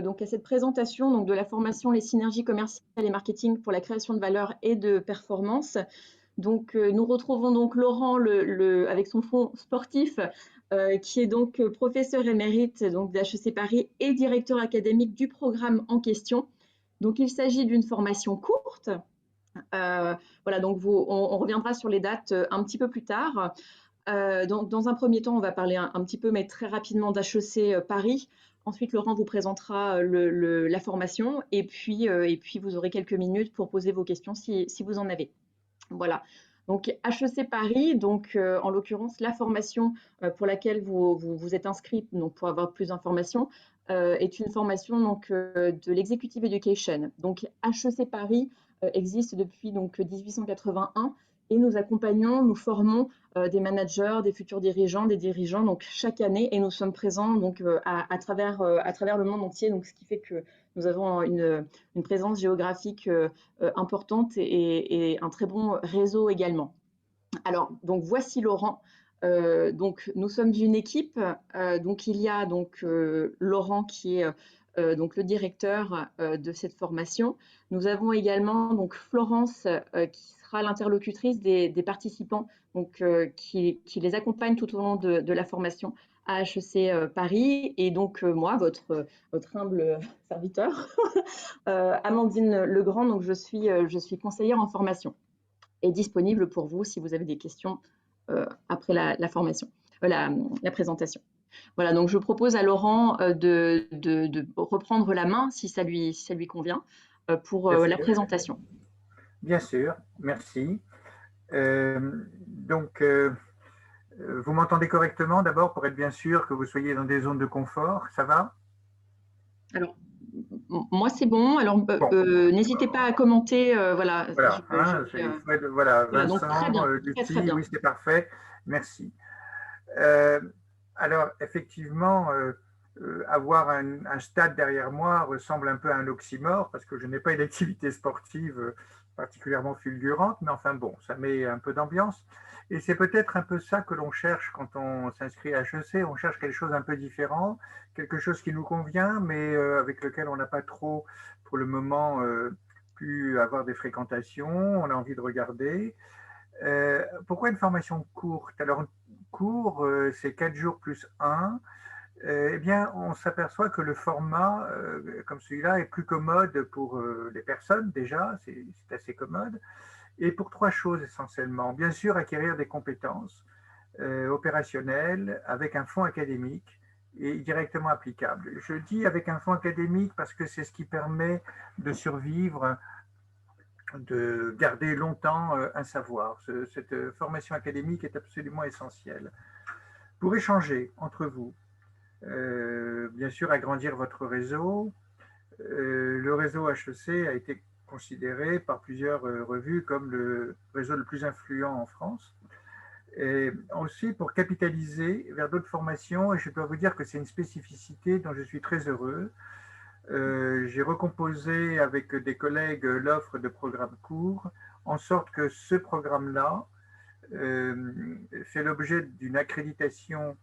donc à cette présentation donc de la formation Les synergies commerciales et marketing pour la création de valeur et de performance. Donc, nous retrouvons donc Laurent avec son fond sportif, qui est donc professeur émérite donc, d'HEC Paris et directeur académique du programme en question. Donc, il s'agit d'une formation courte. Voilà, donc on reviendra sur les dates un petit peu plus tard. Donc, dans un premier temps, on va parler un petit peu, mais très rapidement, d'HEC Paris. Ensuite, Laurent vous présentera la formation et puis vous aurez quelques minutes pour poser vos questions si vous en avez. Voilà. Donc HEC Paris, donc en l'occurrence la formation pour laquelle vous êtes inscrit, donc pour avoir plus d'informations, est une formation donc de l'executive education. Donc HEC Paris existe depuis donc 1881 et nous accompagnons, nous formons des managers, des futurs dirigeants, des dirigeants donc chaque année et nous sommes présents donc à travers le monde entier. Donc ce qui fait que nous avons une présence géographique importante et un très bon réseau également. Alors, donc voici Laurent. Donc nous sommes une équipe. Donc il y a donc Laurent qui est donc le directeur de cette formation. Nous avons également donc Florence qui sera l'interlocutrice des participants donc qui les accompagne tout au long de la formation à HEC Paris et donc moi votre humble serviteur Amandine Legrand, donc je suis conseillère en formation et disponible pour vous si vous avez des questions après la formation, la présentation. Voilà, donc je propose à Laurent de reprendre la main si ça lui convient pour Bien la sûr, présentation. bien sûr, merci. Donc, vous m'entendez correctement d'abord pour être bien sûr que vous soyez dans des zones de confort, ça va? Alors, moi c'est bon, alors Bon, n'hésitez pas à commenter, voilà, voilà, hein, il faut être, voilà, voilà, donc très Vincent, bien, très Lucie, bien. oui, c'est parfait, merci. Euh, alors, effectivement, avoir un stade derrière moi ressemble un peu à un oxymore parce que je n'ai pas une activité sportive particulièrement fulgurante, mais enfin bon, ça met un peu d'ambiance. Et c'est peut-être un peu ça que l'on cherche quand on s'inscrit à HEC. On cherche quelque chose un peu différent, quelque chose qui nous convient, mais avec lequel on n'a pas trop, pour le moment, pu avoir des fréquentations. On a envie de regarder. Pourquoi une formation courte? Alors, court, c'est 4 jours plus 1. Eh bien, on s'aperçoit que le format, comme celui-là, est plus commode pour les personnes, déjà, c'est assez commode, et pour trois choses essentiellement. Bien sûr, acquérir des compétences opérationnelles avec un fonds académique et directement applicable. Je dis avec un fonds académique parce que c'est ce qui permet de survivre, de garder longtemps un savoir. Cette formation académique est absolument essentielle. Pour échanger entre vous, bien sûr agrandir votre réseau. Le réseau HEC a été considéré par plusieurs revues comme le réseau le plus influent en France. Et aussi pour capitaliser vers d'autres formations, et je dois vous dire que c'est une spécificité dont je suis très heureux. J'ai recomposé avec des collègues l'offre de programmes courts, en sorte que ce programme-là fait l'objet d'une accréditation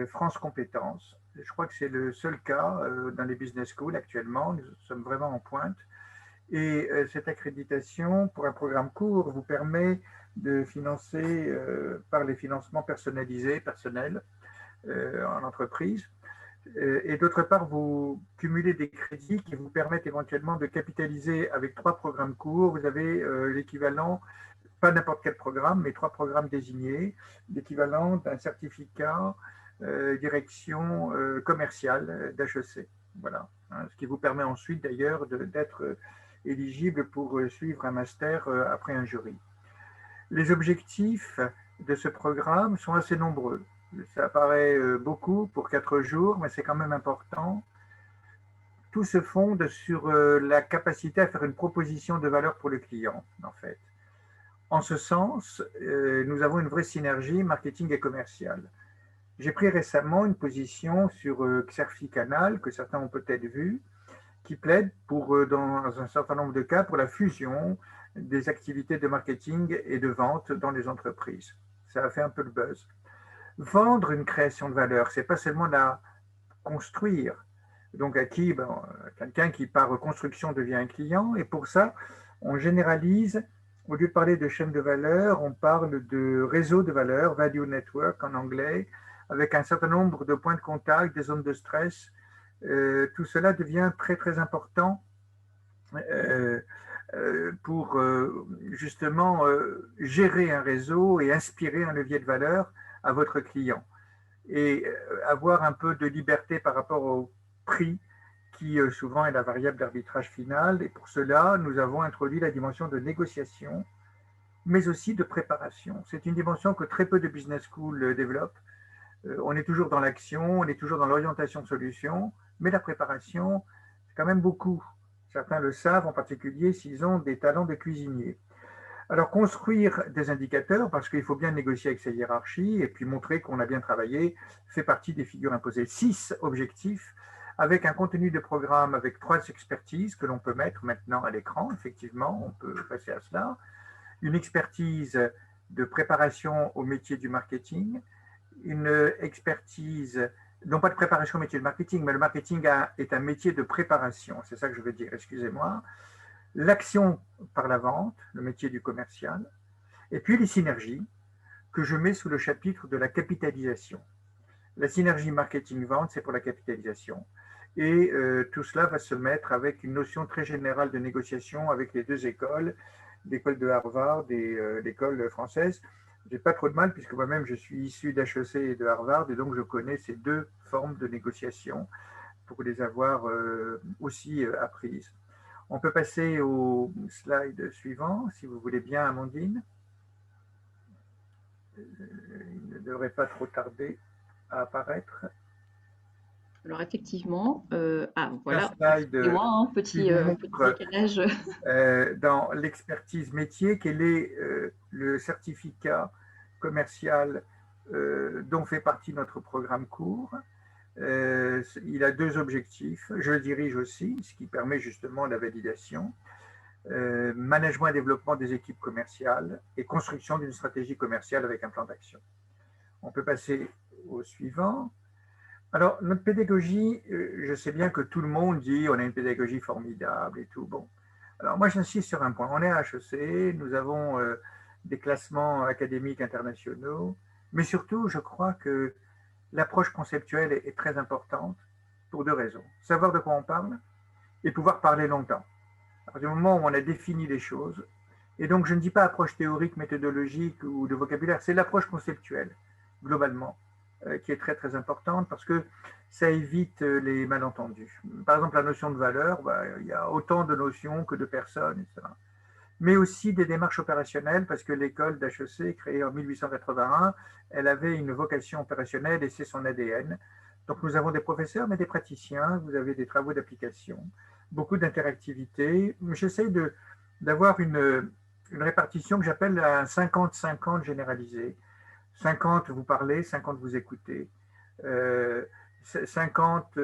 France Compétences. Je crois que c'est le seul cas dans les business schools actuellement. Nous sommes vraiment en pointe. Et cette accréditation pour un programme court vous permet de financer par les financements personnalisés, personnels en entreprise. Et d'autre part, vous cumulez des crédits qui vous permettent éventuellement de capitaliser avec 3 programmes courts. Vous avez l'équivalent, pas n'importe quel programme, mais 3 programmes désignés, l'équivalent d'un certificat direction commerciale d'HEC. Voilà. Hein, ce qui vous permet ensuite d'ailleurs d'être éligible pour suivre un master après un jury. Les objectifs de ce programme sont assez nombreux. Ça paraît beaucoup pour 4 jours, mais c'est quand même important. Tout se fonde sur la capacité à faire une proposition de valeur pour le client, en fait. En ce sens, nous avons une vraie synergie marketing et commercial. J'ai pris récemment une position sur Xerfi Canal, que certains ont peut-être vu, qui plaide pour, dans un certain nombre de cas pour la fusion des activités de marketing et de vente dans les entreprises. Ça a fait un peu le buzz. Vendre une création de valeur, c'est pas seulement la construire. Donc à qui quelqu'un qui par construction devient un client. Et pour ça, on généralise, au lieu de parler de chaîne de valeur, on parle de réseau de valeur, value network en anglais, avec un certain nombre de points de contact, des zones de stress. Tout cela devient très très important pour justement gérer un réseau et inspirer un levier de valeur à votre client. Et avoir un peu de liberté par rapport au prix qui souvent est la variable d'arbitrage final. Et pour cela, nous avons introduit la dimension de négociation, mais aussi de préparation. C'est une dimension que très peu de business schools développent. On est toujours dans l'action, on est toujours dans l'orientation de solutions, mais la préparation, c'est quand même beaucoup. Certains le savent, en particulier s'ils ont des talents de cuisinier. Alors, construire des indicateurs, parce qu'il faut bien négocier avec sa hiérarchie et puis montrer qu'on a bien travaillé, fait partie des figures imposées. 6 objectifs, avec un contenu de programme avec 3 expertises que l'on peut mettre maintenant à l'écran, effectivement, on peut passer à cela. Une expertise de préparation au métier du marketing, une expertise, non pas de préparation au métier du marketing, mais le marketing est un métier de préparation, c'est ça que je veux dire, excusez-moi. L'action par la vente, le métier du commercial, et puis les synergies que je mets sous le chapitre de la capitalisation. La synergie marketing-vente, c'est pour la capitalisation. Et tout cela va se mettre avec une notion très générale de négociation avec les 2 écoles, l'école de Harvard et l'école française. J'ai pas trop de mal puisque moi-même je suis issu d'HEC et de Harvard et donc je connais ces 2 formes de négociation pour les avoir aussi apprises. On peut passer au slide suivant, si vous voulez bien, Amandine. Il ne devrait pas trop tarder à apparaître. Alors effectivement, voilà, Un slide excusez-moi, hein, qui petit, vous petit montre décalage. dans l'expertise métier quel est le certificat commercial dont fait partie notre programme court. Il a 2 objectifs. Je le dirige aussi, ce qui permet justement la validation. Management et développement des équipes commerciales et construction d'une stratégie commerciale avec un plan d'action. On peut passer au suivant. Alors, notre pédagogie, je sais bien que tout le monde dit on a une pédagogie formidable et tout. Bon, alors moi j'insiste sur un point. On est à HEC, nous avons des classements académiques internationaux, mais surtout, je crois que l'approche conceptuelle est très importante pour 2 raisons. Savoir de quoi on parle et pouvoir parler longtemps. À partir du moment où on a défini les choses, et donc je ne dis pas approche théorique, méthodologique ou de vocabulaire, c'est l'approche conceptuelle, globalement, qui est très très importante parce que ça évite les malentendus. Par exemple, la notion de valeur, il y a autant de notions que de personnes, etc. Mais aussi des démarches opérationnelles parce que l'école d'HEC, créée en 1881, elle avait une vocation opérationnelle et c'est son ADN. Donc nous avons des professeurs, mais des praticiens, vous avez des travaux d'application, beaucoup d'interactivité. J'essaie d'avoir une répartition que j'appelle un 50-50 généralisé. 50 vous parlez, 50 vous écoutez. 50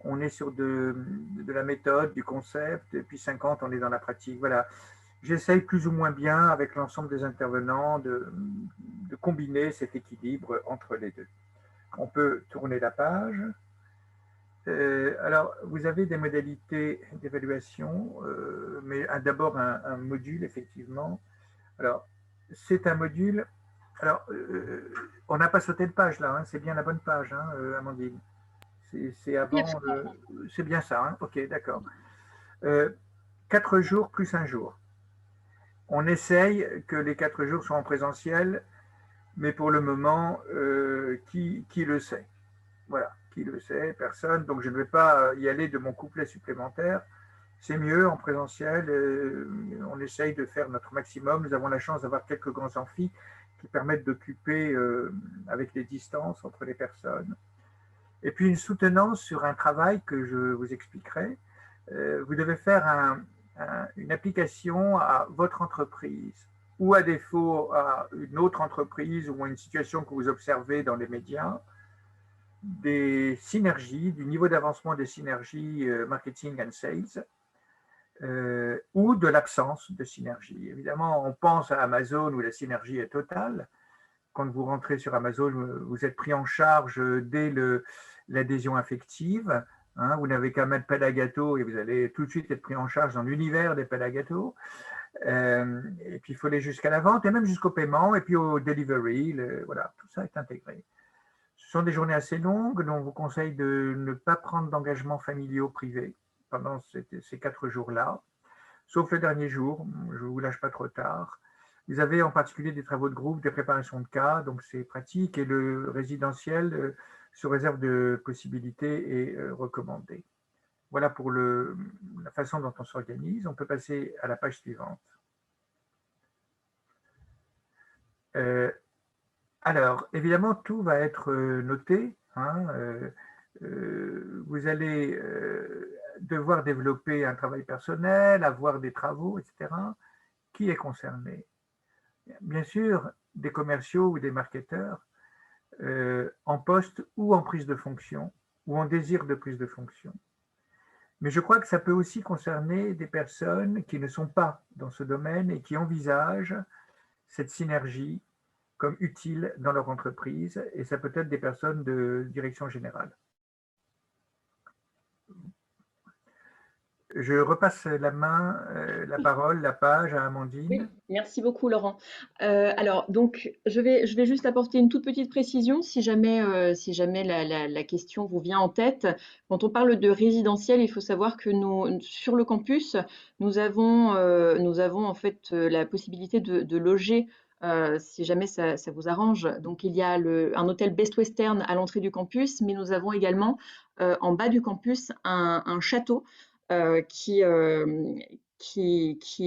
on est sur de la méthode, du concept, et puis 50 on est dans la pratique. Voilà. J'essaye plus ou moins bien avec l'ensemble des intervenants de combiner cet équilibre entre les 2. On peut tourner la page. Alors, vous avez des modalités d'évaluation, mais d'abord un module, effectivement. Alors, c'est un module. Alors, on n'a pas sauté de page là, hein, c'est bien la bonne page, hein, Amandine. C'est avant. C'est bien ça, hein, ok, d'accord. 4 jours plus 1 jour. On essaye que les 4 jours soient en présentiel, mais pour le moment, qui le sait? Voilà, qui le sait? Personne. Donc je ne vais pas y aller de mon couplet supplémentaire. C'est mieux en présentiel. On essaye de faire notre maximum. Nous avons la chance d'avoir quelques grands amphis qui permettent d'occuper avec les distances entre les personnes. Et puis une soutenance sur un travail que je vous expliquerai. Vous devez faire une application à votre entreprise ou à défaut à une autre entreprise ou à une situation que vous observez dans les médias, des synergies, du niveau d'avancement des synergies marketing and sales, ou de l'absence de synergie. Évidemment, on pense à Amazon où la synergie est totale. Quand vous rentrez sur Amazon, vous êtes pris en charge dès l'adhésion affective. Hein, vous n'avez qu'à mettre pelle à gâteau et vous allez tout de suite être pris en charge dans l'univers des pelles à gâteau. Et puis, il faut aller jusqu'à la vente et même jusqu'au paiement et puis au delivery. Voilà, tout ça est intégré. Ce sont des journées assez longues, donc on vous conseille de ne pas prendre d'engagements familiaux privés pendant ces 4 jours-là, sauf le dernier jour. Je ne vous lâche pas trop tard. Vous avez en particulier des travaux de groupe, des préparations de cas, donc c'est pratique. Et le résidentiel sous réserve de possibilités et recommandé. Voilà pour la façon dont on s'organise. On peut passer à la page suivante. Alors, évidemment, tout va être noté. Hein, vous allez devoir développer un travail personnel, avoir des travaux, etc. Qui est concerné? Bien sûr, des commerciaux ou des marketeurs en poste ou en prise de fonction ou en désir de prise de fonction. Mais je crois que ça peut aussi concerner des personnes qui ne sont pas dans ce domaine et qui envisagent cette synergie comme utile dans leur entreprise, et ça peut être des personnes de direction générale. Je repasse la parole, la page à Amandine. Oui, merci beaucoup Laurent. Alors donc je vais juste apporter une toute petite précision si jamais, la question vous vient en tête. Quand on parle de résidentiel, il faut savoir que nous, sur le campus, nous avons en fait la possibilité de loger si jamais ça vous arrange. Donc il y a un hôtel Best Western à l'entrée du campus, mais nous avons également en bas du campus un château qui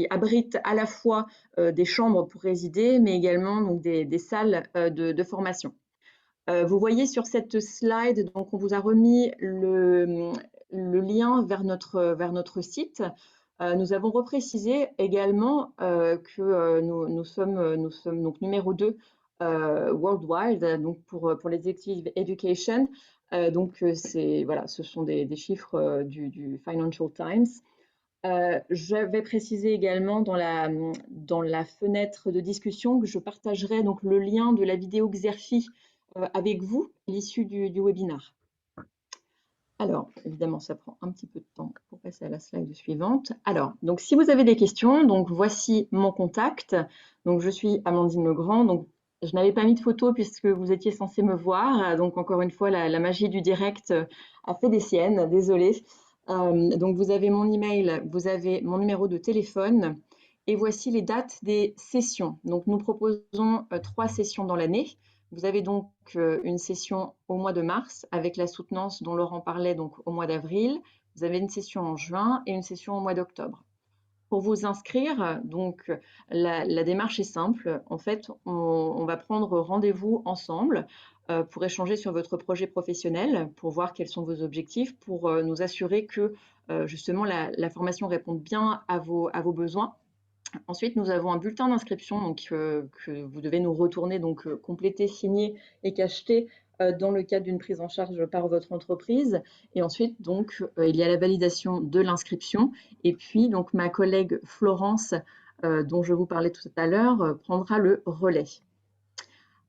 abrite à la fois des chambres pour résider, mais également donc, des salles de formation. Vous voyez sur cette slide, donc on vous a remis le lien vers notre site. Nous avons reprécisé également que nous sommes donc numéro 2 worldwide, donc pour l'executive education. Donc voilà, ce sont des chiffres du Financial Times. Je vais préciser également dans la fenêtre de discussion que je partagerai donc le lien de la vidéo Xerfi avec vous à l'issue du webinaire. Alors, évidemment, ça prend un petit peu de temps pour passer à la slide suivante. Alors, donc si vous avez des questions, donc voici mon contact. Donc, je suis Amandine Legrand. Donc, je n'avais pas mis de photo puisque vous étiez censé me voir. Donc, encore une fois, la magie du direct a fait des siennes. Désolée. Donc, vous avez mon email, vous avez mon numéro de téléphone et voici les dates des sessions. Donc, nous proposons 3 sessions dans l'année. Vous avez donc une session au mois de mars avec la soutenance dont Laurent parlait donc au mois d'avril. Vous avez une session en juin et une session au mois d'octobre. Pour vous inscrire, donc la démarche est simple. En fait, on va prendre rendez-vous ensemble pour échanger sur votre projet professionnel, pour voir quels sont vos objectifs, pour nous assurer que justement la formation réponde bien à vos besoins. Ensuite, nous avons un bulletin d'inscription donc, que vous devez nous retourner, donc compléter, signer et cacheter dans le cadre d'une prise en charge par votre entreprise. Et ensuite, donc, il y a la validation de l'inscription. Et puis, donc, ma collègue Florence, dont je vous parlais tout à l'heure, prendra le relais.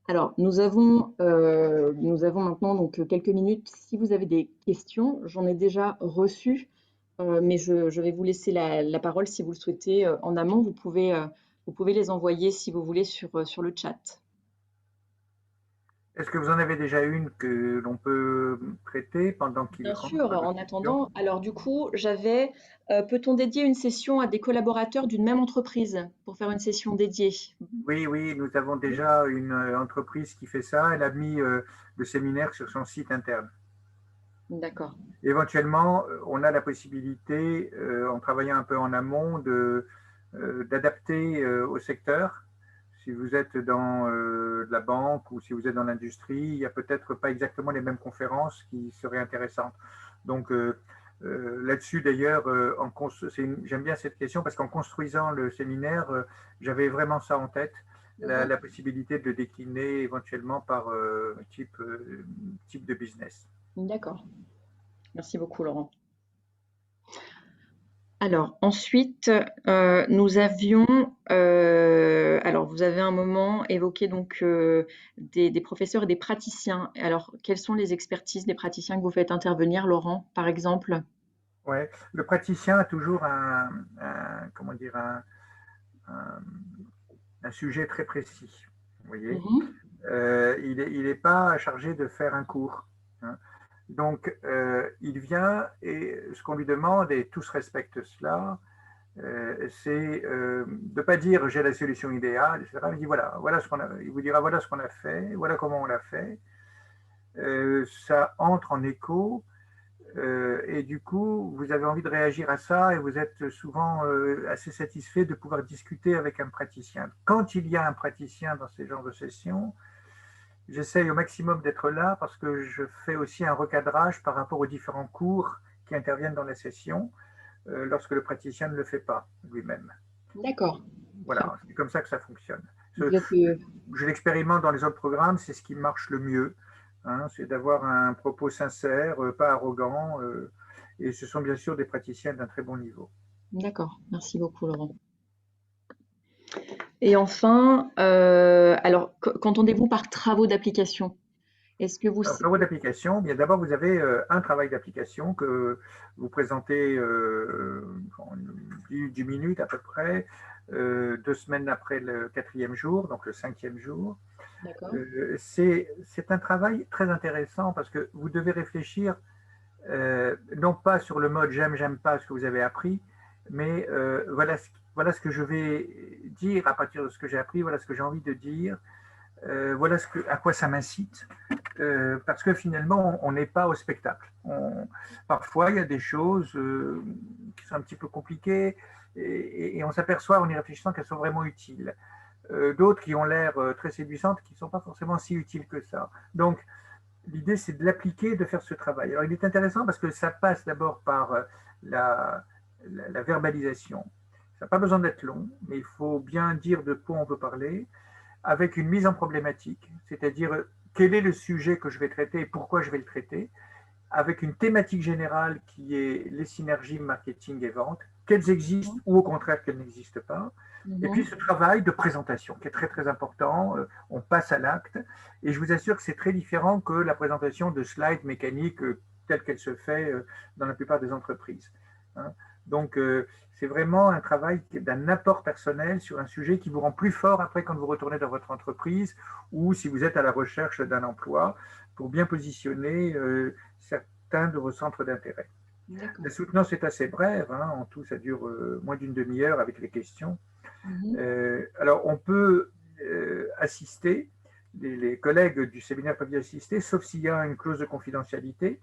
Alors, nous avons maintenant donc, quelques minutes. Si vous avez des questions, j'en ai déjà reçu. Mais je vais vous laisser la parole si vous le souhaitez en amont. Vous pouvez les envoyer si vous voulez sur le chat. Est-ce que vous en avez déjà une que l'on peut traiter pendant qu'il Bien rentre sûr, de en question? attendant, alors du coup, peut-on dédier une session à des collaborateurs d'une même entreprise pour faire une session dédiée? Oui, nous avons déjà une entreprise qui fait ça. Elle a mis le séminaire sur son site interne. D'accord. Éventuellement, on a la possibilité, en travaillant un peu en amont, d'adapter au secteur. Si vous êtes dans la banque ou si vous êtes dans l'industrie, il n'y a peut-être pas exactement les mêmes conférences qui seraient intéressantes. Donc là-dessus, d'ailleurs, j'aime bien cette question parce qu'en construisant le séminaire, j'avais vraiment ça en tête, la possibilité de le décliner éventuellement par type de business. D'accord. Merci beaucoup, Laurent. Alors ensuite, nous avions, alors vous avez un moment évoqué donc des professeurs et des praticiens. Alors quelles sont les expertises des praticiens que vous faites intervenir, Laurent, par exemple? Ouais. Le praticien a toujours comment dire, un, un sujet très précis. Vous voyez, Mhm. il n'est pas chargé de faire un cours, hein. Donc, il vient et ce qu'on lui demande, et tous respectent cela, c'est de ne pas dire j'ai la solution idéale, etc. Il dit voilà ce qu'on a, il vous dira voilà ce qu'on a fait, voilà comment on l'a fait. Ça entre en écho et du coup, vous avez envie de réagir à ça et vous êtes souvent assez satisfait de pouvoir discuter avec un praticien. Quand il y a un praticien dans ces genres de sessions, j'essaye au maximum d'être là parce que je fais aussi un recadrage par rapport aux différents cours qui interviennent dans la session lorsque le praticien ne le fait pas lui-même. D'accord. Très Voilà, c'est comme ça que ça fonctionne. bien. Vous êtes, Je l'expérimente dans les autres programmes, c'est ce qui marche le mieux, hein, c'est d'avoir un propos sincère, pas arrogant, et ce sont bien sûr des praticiens d'un très bon niveau. d'accord. Merci beaucoup, Laurent. Et enfin, alors qu'entendez-vous par travaux d'application? Est-ce que vous... Alors, travaux d'application, bien d'abord vous avez un travail d'application que vous présentez en 10 minutes à peu près, 2 semaines après le 4e jour, donc le 5e jour. D'accord. C'est un travail très intéressant parce que vous devez réfléchir non pas sur le mode j'aime pas ce que vous avez appris, mais voilà ce que je vais dire à partir de ce que j'ai appris, voilà ce que j'ai envie de dire, voilà à quoi ça m'incite, parce que finalement on n'est pas au spectacle. Parfois il y a des choses qui sont un petit peu compliquées et on s'aperçoit en y réfléchissant qu'elles sont vraiment utiles. D'autres qui ont l'air très séduisantes qui ne sont pas forcément si utiles que ça. Donc l'idée, c'est de l'appliquer, de faire ce travail. Alors, il est intéressant parce que ça passe d'abord par la verbalisation. Ça n'a pas besoin d'être long, mais il faut bien dire de quoi on veut parler, avec une mise en problématique, c'est-à-dire quel est le sujet que je vais traiter et pourquoi je vais le traiter, avec une thématique générale qui est les synergies marketing et vente, qu'elles existent ou au contraire qu'elles n'existent pas. Et puis Mhm. ce travail de présentation qui est très très important, on passe à l'acte et je vous assure que c'est très différent que la présentation de slides mécaniques telle qu'elle se fait dans la plupart des entreprises, hein. Donc c'est vraiment un travail d'un apport personnel sur un sujet qui vous rend plus fort après quand vous retournez dans votre entreprise ou si vous êtes à la recherche d'un emploi pour bien positionner certains de vos centres d'intérêt. La D'accord. soutenance est assez brève, hein, en tout ça dure moins d'une demi-heure avec les questions. Mhm. Alors on peut assister, les collègues du séminaire peuvent y assister, sauf s'il y a une clause de confidentialité,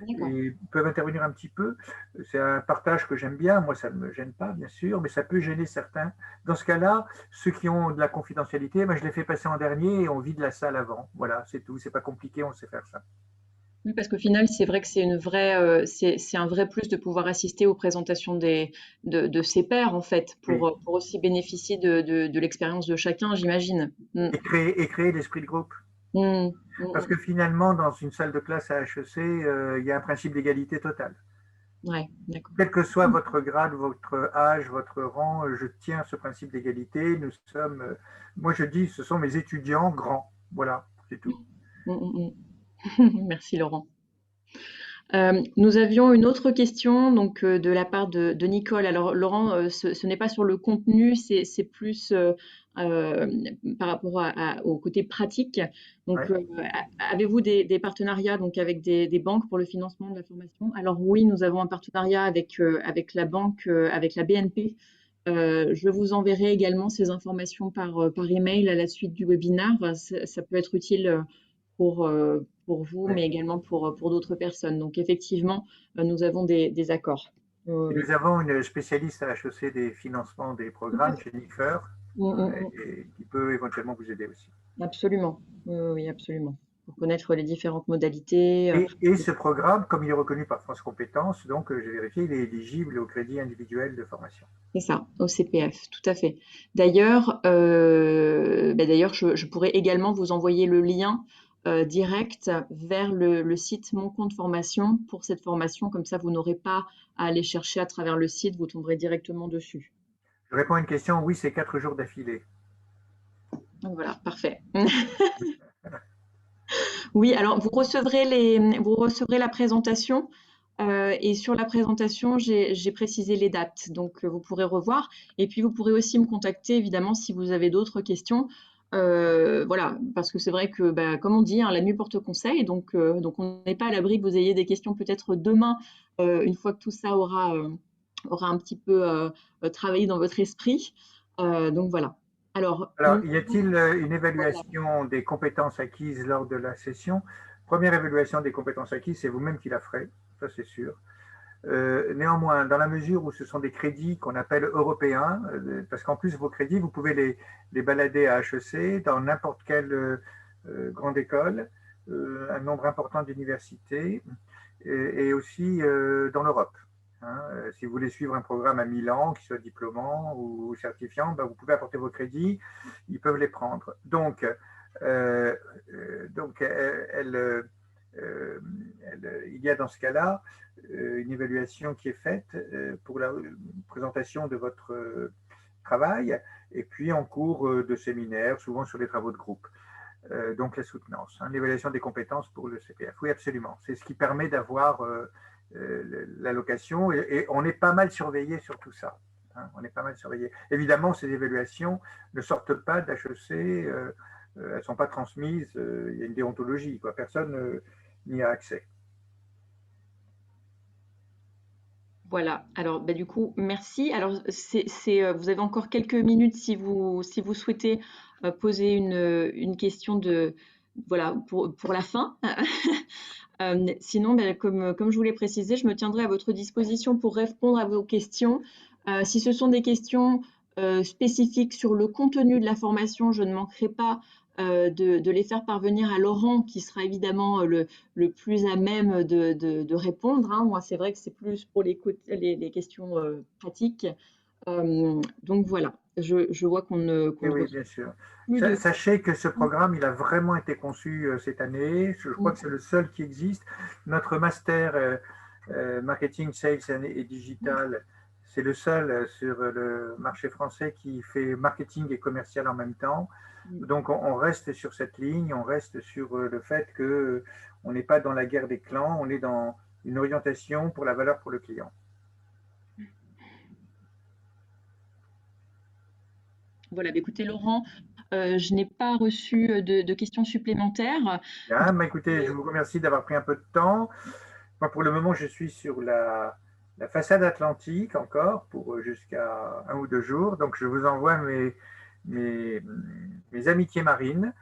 D'accord. et peuvent intervenir un petit peu. C'est un partage que j'aime bien, moi ça ne me gêne pas bien sûr, mais ça peut gêner certains. Dans ce cas-là, ceux qui ont de la confidentialité, ben, je les fais passer en dernier et on vide la salle avant. Voilà, c'est tout, c'est pas compliqué, on sait faire ça. Oui, parce qu'au final, c'est vrai que c'est une vraie, c'est un vrai plus de pouvoir assister aux présentations de ses pairs, en fait, Oui. pour aussi bénéficier de l'expérience de chacun, j'imagine. Mm. Et créer l'esprit de groupe. Mm. Parce Mm, que finalement, dans une salle de classe à HEC, il y a un principe d'égalité totale. mm. Ouais, d'accord. Quel que soit votre grade, votre âge, votre rang, je tiens à ce principe d'égalité. Nous sommes, moi je dis, ce sont mes étudiants grands. Voilà, c'est tout. Mm, mm, mm. Merci, Laurent. Nous avions une autre question donc de la part de Nicole. Alors Laurent, ce n'est pas sur le contenu, c'est plus euh, par rapport au côté pratique. Donc Ouais. avez-vous des partenariats donc avec des banques pour le financement de la formation? Alors oui, nous avons un partenariat avec la banque, avec la BNP. Je vous enverrai également ces informations par email à la suite du webinaire. Ça peut être utile pour vous, Ouais. mais également pour d'autres personnes. Donc effectivement, nous avons des accords. Et Oui. nous avons une spécialiste à HEC des financements des programmes, Jennifer, Mm, mm, et qui peut éventuellement vous aider aussi. absolument. Oui, oui, oui, absolument. Pour connaître les différentes modalités. Et ce programme, comme il est reconnu par France Compétences, donc j'ai vérifié, il est éligible au crédit individuel de formation. C'est ça, au CPF, tout à fait. D'ailleurs, d'ailleurs, je pourrais également vous envoyer le lien direct vers le site Mon compte formation pour cette formation. Comme ça, vous n'aurez pas à aller chercher à travers le site, vous tomberez directement dessus. Je réponds à une question. Oui, c'est 4 jours d'affilée. Donc voilà, parfait. Oui, alors vous recevrez la présentation et sur la présentation, j'ai précisé les dates, donc vous pourrez revoir. Et puis vous pourrez aussi me contacter évidemment si vous avez d'autres questions. Voilà, parce que c'est vrai que, bah, comme on dit, hein, la nuit porte conseil, donc on n'est pas à l'abri que vous ayez des questions peut-être demain, une fois que tout ça aura un petit peu travaillé dans votre esprit. Donc voilà. Alors, Alors, nous, y a-t-il une voilà. évaluation des compétences acquises lors de la session? Première évaluation des compétences acquises, c'est vous-même qui la ferez, ça c'est sûr. Néanmoins, dans la mesure où ce sont des crédits qu'on appelle européens, parce qu'en plus vos crédits, vous pouvez les balader à HEC, dans n'importe quelle grande école, un nombre important d'universités, et aussi dans l'Europe. Hein. Si vous voulez suivre un programme à Milan, qui soit diplômant ou certifiant, ben, vous pouvez apporter vos crédits, ils peuvent les prendre. Donc il y a dans ce cas-là une évaluation qui est faite pour la présentation de votre travail et puis en cours de séminaire, souvent sur les travaux de groupe. Donc la soutenance, hein, l'évaluation des compétences pour le CPF. Oui, absolument. C'est ce qui permet d'avoir l'allocation et on est pas mal surveillé sur tout ça. Hein, on est pas mal surveillé. Évidemment, ces évaluations ne sortent pas d'HEC, elles ne sont pas transmises, il y a une déontologie, quoi. Personne n'y a accès. Voilà, alors bah, du coup, merci. Alors, vous avez encore quelques minutes si vous souhaitez poser une question voilà, pour la fin. Sinon, bah, comme je vous l'ai précisé, je me tiendrai à votre disposition pour répondre à vos questions. Si ce sont des questions spécifiques sur le contenu de la formation, je ne manquerai pas de les faire parvenir à Laurent, qui sera évidemment le plus à même de répondre. Hein. Moi, c'est vrai que c'est plus pour les questions pratiques. Donc voilà, je vois qu'on Et ne oui, reçoit bien sûr. plus de Sachez que ce programme, il a vraiment été conçu cette année. Je crois que c'est le seul qui existe. Notre master marketing, sales et digital, c'est le seul sur le marché français qui fait marketing et commercial en même temps. Donc on reste sur cette ligne, on reste sur le fait que on n'est pas dans la guerre des clans, on est dans une orientation pour la valeur pour le client. Voilà, bah, écoutez Laurent, je n'ai pas reçu de questions supplémentaires. Bien, bah, écoutez, je vous remercie d'avoir pris un peu de temps. Moi, pour le moment, je suis sur la façade atlantique encore pour jusqu'à 1 ou 2 jours. Donc, je vous envoie mes amitiés marines.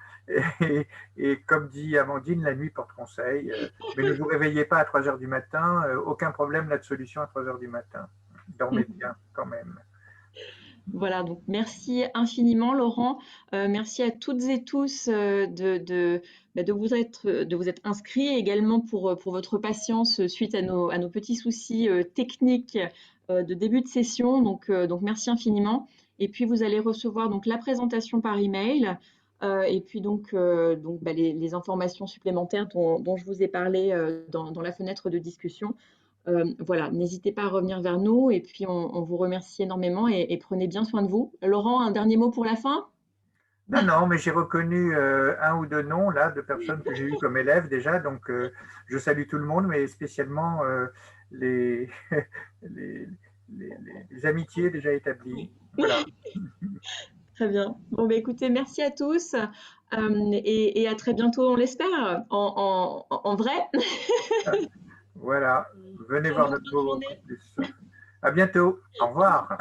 Et comme dit Amandine, la nuit porte conseil. Mais ne vous réveillez pas à 3 heures du matin. Aucun problème, la solution à 3 heures du matin. Dormez bien quand même. Voilà, donc merci infiniment Laurent. Merci à toutes et tous bah, de vous être inscrits et également pour votre patience suite à nos petits soucis techniques de début de session. Donc merci infiniment. Et puis vous allez recevoir donc la présentation par email et puis donc bah, les informations supplémentaires dont je vous ai parlé dans la fenêtre de discussion. Voilà, n'hésitez pas à revenir vers nous et puis on vous remercie énormément et prenez bien soin de vous. Laurent, un dernier mot pour la fin? Non, non, mais j'ai reconnu 1 ou 2 noms là de personnes que j'ai eues comme élèves déjà. Donc, je salue tout le monde, mais spécialement les, les, les amitiés déjà établies. Voilà. Très bien. Bon, bah, écoutez, merci à tous et à très bientôt, on l'espère, en vrai. Voilà. Venez Très voir bonne notre fin de beau journée. campus. À bientôt. Au revoir.